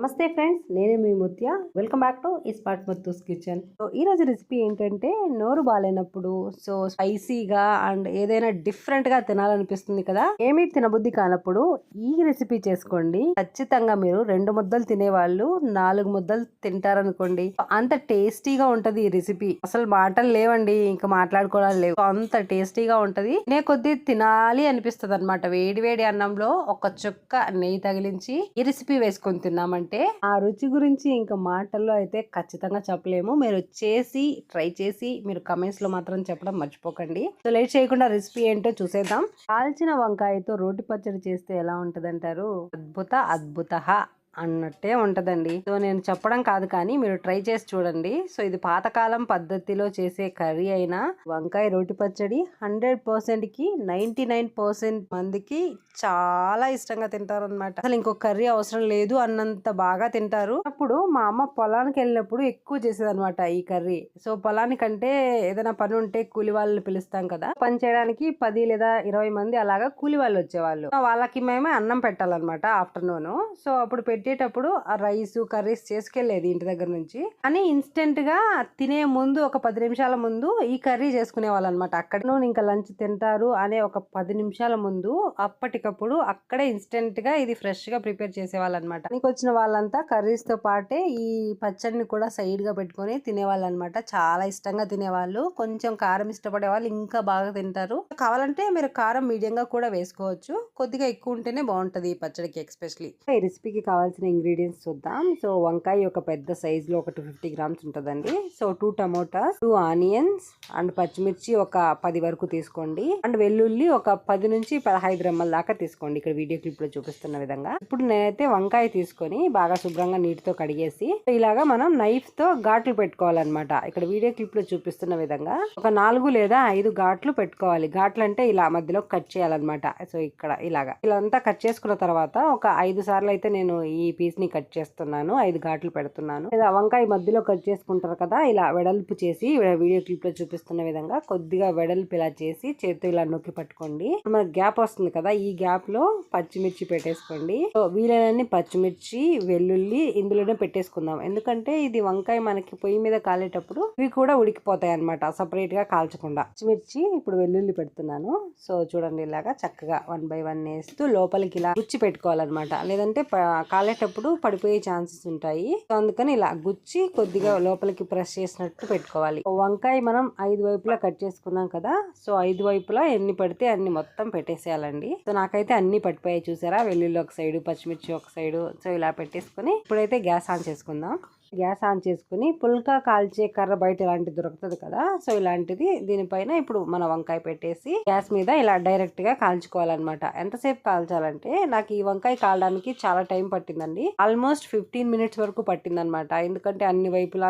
నమస్తే ఫ్రెండ్స్, నేను మీ Mutya. Welcome back to spot Muthu's kitchen. So ఈ రోజు రెసిపీ ఏంటంటే, నోరు బాగాలేనప్పుడు సో స్పైసీగా అండ్ ఏదైనా డిఫరెంట్ గా తినాలనిపిస్తుంది కదా, ఏమీ తినబుద్ధి కానప్పుడు ఈ రెసిపీ చేసుకోండి. ఖచ్చితంగా మీరు 2 ముద్దలు తినేవాళ్ళు 4 ముద్దలు తింటారనుకోండి. అంత టేస్టీగా ఉంటది ఈ రెసిపీ. అసలు మాటలు లేవండి, ఇంకా మాట్లాడుకోవడాలు లేవు. అంత టేస్టీగా ఉంటది. తినే కొద్దీ తినాలి అనిపిస్తుంది అనమాట. వేడి వేడి అన్నంలో ఒక చుక్క నెయ్యి తగిలించి ఈ రెసిపీ వేసుకొని తిన్నామంటే ఆ రుచి గురించి ఇంకా మాటల్లో అయితే ఖచ్చితంగా చెప్పలేము. మీరు చేసి ట్రై చేసి మీరు కమెంట్స్ లో మాత్రం చెప్పడం మర్చిపోకండి. సో లేట్ చేయకుండా రెసిపీ ఏంటో చూసేద్దాం. కాల్చిన వంకాయతో రోటి పచ్చడి చేస్తే ఎలా ఉంటదంటారు? అద్భుత అద్భుత అన్నట్టే ఉంటదండి. సో నేను చెప్పడం కాదు, కానీ మీరు ట్రై చేసి చూడండి. సో ఇది పాతకాలం పద్ధతిలో చేసే కర్రీ అయినా వంకాయ రోటి పచ్చడి 100% కి 99% మందికి చాలా ఇష్టంగా తింటారు అనమాట. అసలు ఇంకొక కర్రీ అవసరం లేదు అన్నంత బాగా తింటారు. అప్పుడు మా అమ్మ పొలానికి వెళ్ళినప్పుడు ఎక్కువ చేసేది అనమాట ఈ కర్రీ. సో పొలానికంటే ఏదైనా పని ఉంటే కూలి వాళ్ళు పిలుస్తాం కదా, పని చేయడానికి 10 లేదా 20 మంది అలాగా కూలి వాళ్ళు వచ్చేవాళ్ళు. వాళ్ళకి మేమే అన్నం పెట్టాలన్నమాట ఆఫ్టర్నూన్. సో అప్పుడు పెట్టేటప్పుడు ఆ రైస్ కర్రీస్ చేసుకెళ్లేది ఇంటి దగ్గర నుంచి. అని ఇన్స్టెంట్ గా తినే ముందు ఒక 10 నిమిషాల ముందు ఈ కర్రీ చేసుకునే వాళ్ళు అనమాట. అక్కడ ఇంకా లంచ్ తింటారు అనే ఒక 10 నిమిషాల ముందు అప్పటికప్పుడు అక్కడే ఇన్స్టెంట్ గా ఇది ఫ్రెష్ గా ప్రిపేర్ చేసేవాళ్ళు అనమాట. నీకు వచ్చిన వాళ్ళంతా కర్రీస్ తో పాటే ఈ పచ్చడిని కూడా సైడ్ గా పెట్టుకొని తినేవాళ్ళు అనమాట. చాలా ఇష్టంగా తినేవాళ్ళు. కొంచెం కారం ఇష్టపడే వాళ్ళు ఇంకా బాగా తింటారు. కావాలంటే మీరు కారం మీడియం గా కూడా వేసుకోవచ్చు. కొద్దిగా ఎక్కువ ఉంటేనే బాగుంటది ఈ పచ్చడికి ఎస్పెషల్లీ. ఈ రెసిపీకి కావాల్సిన ఇంగ్రీడియంట్స్ చూద్దాం. సో వంకాయ ఒక పెద్ద సైజ్ లో ఒక 250 గ్రామ్స్ ఉంటదండి. సో 2 టమోటాస్, 2 ఆనియన్స్ అండ్ పచ్చిమిర్చి ఒక 10 వరకు తీసుకోండి. అండ్ వెల్లుల్లి ఒక 10 నుంచి 15 రెమ్మల దాకా తీసుకోండి, ఇక్కడ వీడియో క్లిప్ లో చూపిస్తున్న విధంగా. ఇప్పుడు నేనైతే వంకాయ తీసుకొని బాగా శుభ్రంగా నీటితో కడిగేసి ఇలాగా మనం నైఫ్ తో ఘాట్లు పెట్టుకోవాలన్నమాట. ఇక్కడ వీడియో క్లిప్ లో చూపిస్తున్న విధంగా ఒక 4 లేదా 5 ఘాట్లు పెట్టుకోవాలి. ఘాట్లు అంటే ఇలా మధ్యలో కట్ చేయాలన్నమాట. సో ఇక్కడ ఇలా అంతా కట్ చేసుకున్న తర్వాత ఒక 5 సార్లు అయితే నేను ఈ పీస్ ని కట్ చేస్తున్నాను. 5 ఘాట్లు పెడుతున్నాను. ఇలా వంకాయ మధ్యలో కట్ చేసుకుంటారు కదా, ఇలా వెడల్పు చేసి వీడియో క్లిప్ లో చూపిస్తున్న విధంగా కొద్దిగా వెడల్పు ఇలా చేసి చేతితో ఇలా నొక్కి పట్టుకోండి. మనకు గ్యాప్ వస్తుంది కదా, ఈ గ్యాప్ లో పచ్చిమిర్చి పెట్టేసుకోండి. సో వీలైనన్ని పచ్చిమిర్చి వెల్లుల్లి ఇందులోనే పెట్టేసుకుందాం. ఎందుకంటే ఇది వంకాయ మనకి పొయ్యి మీద కాలేటప్పుడు ఇవి కూడా ఉడికిపోతాయి అనమాట, సపరేట్ గా కాల్చకుండా. పచ్చిమిర్చి ఇప్పుడు వెల్లుల్లి పెడుతున్నాను. సో చూడండి, ఇలాగా చక్కగా 1 by 1 వేస్తూ లోపలికి ఇలా గుచ్చి పెట్టుకోవాలన్నమాట. లేదంటే కాలేటప్పుడు పడిపోయే ఛాన్సెస్ ఉంటాయి. సో అందుకని ఇలా గుచ్చి కొద్దిగా లోపలికి ప్రెస్ చేసినట్టు పెట్టుకోవాలి. వంకాయ మనం 5 వైపులా కట్ చేసుకున్నాం కదా, సో 5 వైపులా ఎన్ని పడితే అన్ని మొత్తం పెట్టేసేయాలండి. సో నాకైతే అన్ని పడిపోయాయి చూసారా, వెల్లుల్లి ఒక సైడు పచ్చిమిర్చి ఒక సైడు. సో ఇలా పెట్టేసుకుని ఇప్పుడైతే గ్యాస్ ఆన్ చేసుకుందాం. గ్యాస్ ఆన్ చేసుకుని పుల్కా కాల్చే కర్ర బయట ఇలాంటిది దొరుకుతుంది కదా, సో ఇలాంటిది దీనిపైన ఇప్పుడు మన వంకాయ పెట్టేసి గ్యాస్ మీద ఇలా డైరెక్ట్ గా కాల్చుకోవాలన్నమాట. ఎంతసేపు కాల్చాలంటే, నాకు ఈ వంకాయ కాలడానికి చాలా టైం పట్టిందండి. ఆల్మోస్ట్ 15 మినిట్స్ వరకు పట్టింది అనమాట. ఎందుకంటే అన్ని వైపులా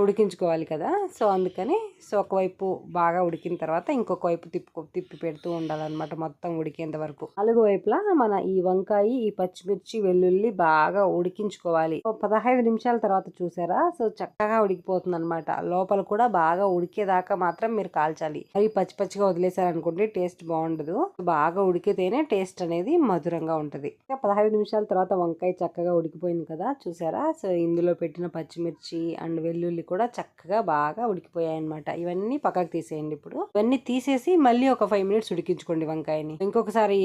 ఉడికించుకోవాలి కదా, సో అందుకని. సో ఒకవైపు బాగా ఉడికిన తర్వాత ఇంకొక వైపు తిప్పి పెడుతూ ఉండాలన్నమాట, మొత్తం ఉడికేంత వరకు. 4 వైపులా మన ఈ వంకాయ ఈ పచ్చిమిర్చి వెల్లుల్లి బాగా ఉడికించుకోవాలి. 15 నిమిషాల తర్వాత చూసారా, సో చక్కగా ఉడికిపోతుంది అనమాట. లోపల కూడా బాగా ఉడికేదాకా మాత్రం మీరు కాల్చాలి. మరి పచ్చి పచ్చిగా వదిలేసారనుకోండి టేస్ట్ బాగుండదు. బాగా ఉడికితేనే టేస్ట్ అనేది మధురంగా ఉంటది. 15 నిమిషాల తర్వాత వంకాయ చక్కగా ఉడికిపోయింది కదా, చూసారా. సో ఇందులో పెట్టిన పచ్చిమిర్చి అండ్ వెల్లుల్లి కూడా చక్కగా బాగా ఉడికిపోయాయి అనమాట. ఇవన్నీ పక్కకు తీసేయండి. ఇప్పుడు ఇవన్నీ తీసేసి మళ్ళీ ఒక 5 మినిట్స్ ఉడికించుకోండి వంకాయని. ఇంకొకసారి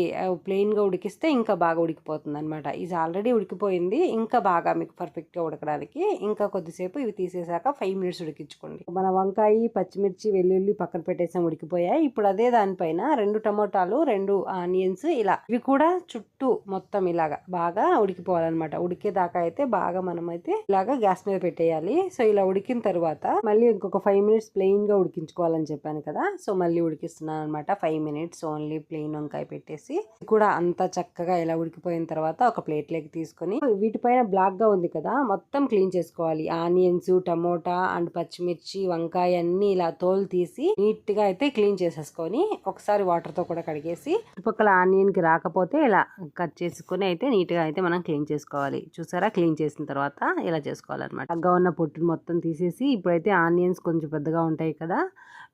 ప్లెయిన్ గా ఉడికిస్తే ఇంకా బాగా ఉడికిపోతుంది అనమాట. ఇది ఆల్రెడీ ఉడికిపోయింది, ఇంకా బాగా మీకు పర్ఫెక్ట్ గా ఉడకడానికి ఇంకా కొద్దిసేపు ఇవి తీసేసాక 5 మినిట్స్ ఉడికించుకోండి. మన వంకాయ పచ్చిమిర్చి వెల్లుల్లి పక్కన పెట్టేసాం, ఉడికిపోయాయి. ఇప్పుడు అదే దానిపైన 2 టమోటాలు 2 ఆనియన్స్ ఇలా ఇవి కూడా చుట్టూ మొత్తం ఇలాగా బాగా ఉడికిపోవాలన్నమాట. ఉడికేదాకా అయితే బాగా మనం అయితే ఇలాగా గ్యాస్ మీద పెట్టేయాలి. సో ఇలా ఉడికిన తర్వాత మళ్ళీ ఇంకొక 5 మినిట్స్ ప్లెయిన్ గా ఉడికించుకోవాలని చెప్పాను కదా, సో మళ్ళీ ఉడికిస్తున్నాను అనమాట. 5 మినిట్స్ ఓన్లీ ప్లెయిన్ వంకాయ పెట్టేసి కూడా అంతా చక్కగా ఇలా ఉడికిపోయిన తర్వాత ఒక ప్లేట్ లోకి తీసుకొని వీటిపైన బ్లాక్ గా ఉంది కదా, మొత్తం క్లీన్ చేసుకోవాలి. ఆనియన్స్ టమోటా అండ్ పచ్చిమిర్చి వంకాయ అన్ని ఇలా తోలు తీసి నీట్ గా అయితే క్లీన్ చేసేసుకొని ఒకసారి వాటర్ తో కూడా కడిగేసి చుట్టుపక్కల ఆనియన్ కి రాకపోతే ఇలా కట్ చేసుకుని అయితే నీట్ గా అయితే మనం క్లీన్ చేసుకోవాలి. చూసారా, క్లీన్ చేసిన తర్వాత ఇలా చేసుకోవాలన్నమాట. తగ్గ ఉన్న పొట్టును మొత్తం తీసేసి ఇప్పుడైతే ఆనియన్స్ కొంచెం పెద్దగా ఉంటాయి కదా,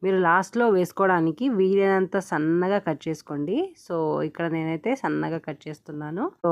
మీరు లాస్ట్ లో వేసుకోవడానికి వీలైనంత సన్నగా కట్ చేసుకోండి. సో ఇక్కడ నేనైతే సన్నగా కట్ చేస్తున్నాను. సో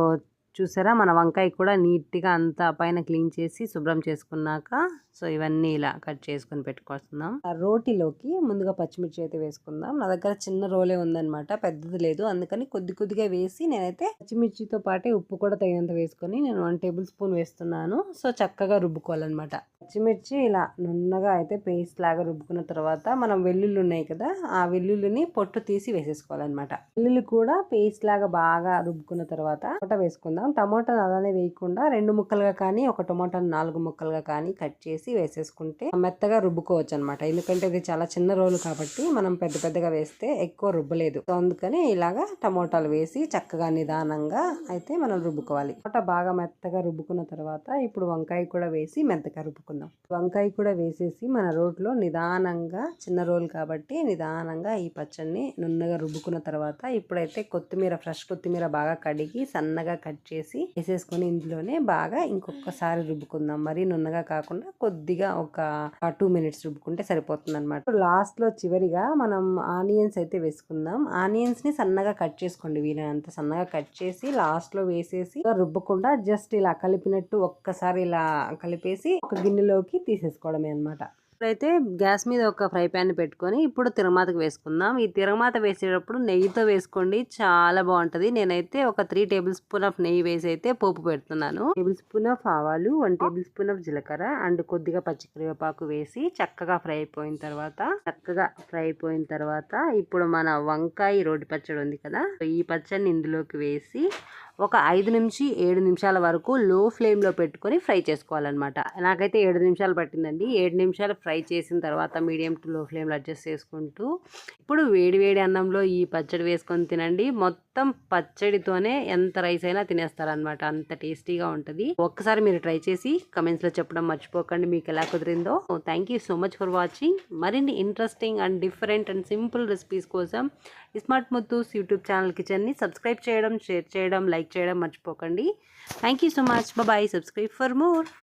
చూసారా మన వంకాయ కూడా నీట్గా అంతా పైన క్లీన్ చేసి శుభ్రం చేసుకున్నాక సో ఇవన్నీ ఇలా కట్ చేసుకుని పెట్టుకొస్తున్నాం. ఆ రోటీలోకి ముందుగా పచ్చిమిర్చి అయితే వేసుకుందాం. నా దగ్గర చిన్న రోలే ఉందన్నమాట, పెద్దది లేదు, అందుకని కొద్ది కొద్దిగా వేసి నేనైతే పచ్చిమిర్చితో పాటే ఉప్పు కూడా తగినంత వేసుకొని నేను 1 టేబుల్ స్పూన్ వేస్తున్నాను. సో చక్కగా రుబ్బుకోవాలన్నమాట. పచ్చిమిర్చి ఇలా నున్నగా అయితే పేస్ట్ లాగా రుబ్బుకున్న తర్వాత మనం వెల్లుల్లి ఉన్నాయి కదా, ఆ వెల్లుల్లిని పొట్టు తీసి వేసేసుకోవాలన్నమాట. వెల్లుల్లి కూడా పేస్ట్ లాగా బాగా రుబ్బుకున్న తర్వాత టమాటా వేసుకుందాం. టమాటా అలానే వేయకుండా 2 ముక్కలుగా కానీ ఒక టమాటాను 4 ముక్కలుగా కానీ కట్ చేసి వేసేసుకుంటే మెత్తగా రుబ్బుకోవచ్చు అనమాట. ఎందుకంటే ఇది చాలా చిన్న రోలు కాబట్టి మనం పెద్ద పెద్దగా వేస్తే ఎక్కువ రుబ్బలేదు. సో అందుకని ఇలాగా టమోటాలు వేసి చక్కగా నిదానంగా అయితే మనం రుబ్బుకోవాలి. టమాటా బాగా మెత్తగా రుబ్బుకున్న తర్వాత ఇప్పుడు వంకాయ కూడా వేసి మెత్తగా రుబ్బుకుందాం. వంకాయ కూడా వేసేసి మన రోట్లో నిదానంగా, చిన్న రోల్ కాబట్టి నిదానంగా ఈ పచ్చడిని నున్నగా రుబ్బుకున్న తర్వాత ఇప్పుడైతే కొత్తిమీర, ఫ్రెష్ కొత్తిమీర బాగా కడిగి సన్నగా కట్ చేసి వేసేసుకొని ఇందులోనే బాగా ఇంకొకసారి రుబ్బుకుందాం. మరీ నున్నగా కాకుండా కొద్దిగా ఒక 2 మినిట్స్ రుబ్బుకుంటే సరిపోతుంది అనమాట. లాస్ట్ లో చివరిగా మనం ఆనియన్స్ అయితే వేసుకుందాం. ఆనియన్స్ ని సన్నగా కట్ చేసుకోండి, వీలైనంత సన్నగా కట్ చేసి లాస్ట్ లో వేసేసి రుబ్బకుండా జస్ట్ ఇలా కలిపినట్టు ఒక్కసారి ఇలా కలిపేసి ఒక గిన్నెలోకి తీసేసుకోవడమే అనమాట. ఇప్పుడైతే గ్యాస్ మీద ఒక ఫ్రై ప్యాన్ పెట్టుకొని ఇప్పుడు తిరగమాతకు వేసుకుందాం. ఈ తిరగమాత వేసేటప్పుడు నెయ్యితో వేసుకోండి, చాలా బాగుంటది. నేనైతే ఒక 3 టేబుల్ స్పూన్ ఆఫ్ నెయ్యి వేసి అయితే పోపు పెడుతున్నాను. టేబుల్ స్పూన్ ఆఫ్ ఆవాలు, 1 టేబుల్ స్పూన్ ఆఫ్ జీలకర్ర అండ్ కొద్దిగా పచ్చికరివేపాకు వేసి చక్కగా ఫ్రై అయిపోయిన తర్వాత ఇప్పుడు మన వంకాయ రోటి పచ్చడి ఉంది కదా, ఈ పచ్చడిని ఇందులోకి వేసి ఒక 5 నుంచి 7 నిమిషాల వరకు లో ఫ్లేమ్ లో పెట్టుకొని ఫ్రై చేసుకోవాలన్నమాట. నాకైతే 7 నిమిషాలు పట్టిందండి. 7 నిమిషాలు ఫ్రై చేసిన తర్వాత మీడియం టు లో ఫ్లేమ్ లో అడ్జస్ట్ చేసుకుంటూ ఇప్పుడు వేడి వేడి అన్నంలో ఈ పచ్చడి వేసుకొని తినండి. మొత్తం పచ్చడితోనే ఎంత రైస్ అయినా తినేస్తారనమాట, అంత టేస్టీగా ఉంటుంది. ఒక్కసారి మీరు ట్రై చేసి కమెంట్స్ లో చెప్పడం మర్చిపోకండి మీకు ఎలా కుదిరిందో. Thank you so much for watching. మరిన్ని interesting and different and simple recipes కోసం స్మార్ట్ ముత్తూస్ యూట్యూబ్ ఛానల్ కిచెన్ని సబ్స్క్రైబ్ చేయడం, షేర్ చేయడం, లైక్ చేయడం మర్చిపోకండి. Thank you so much. Bye. Subscribe for more.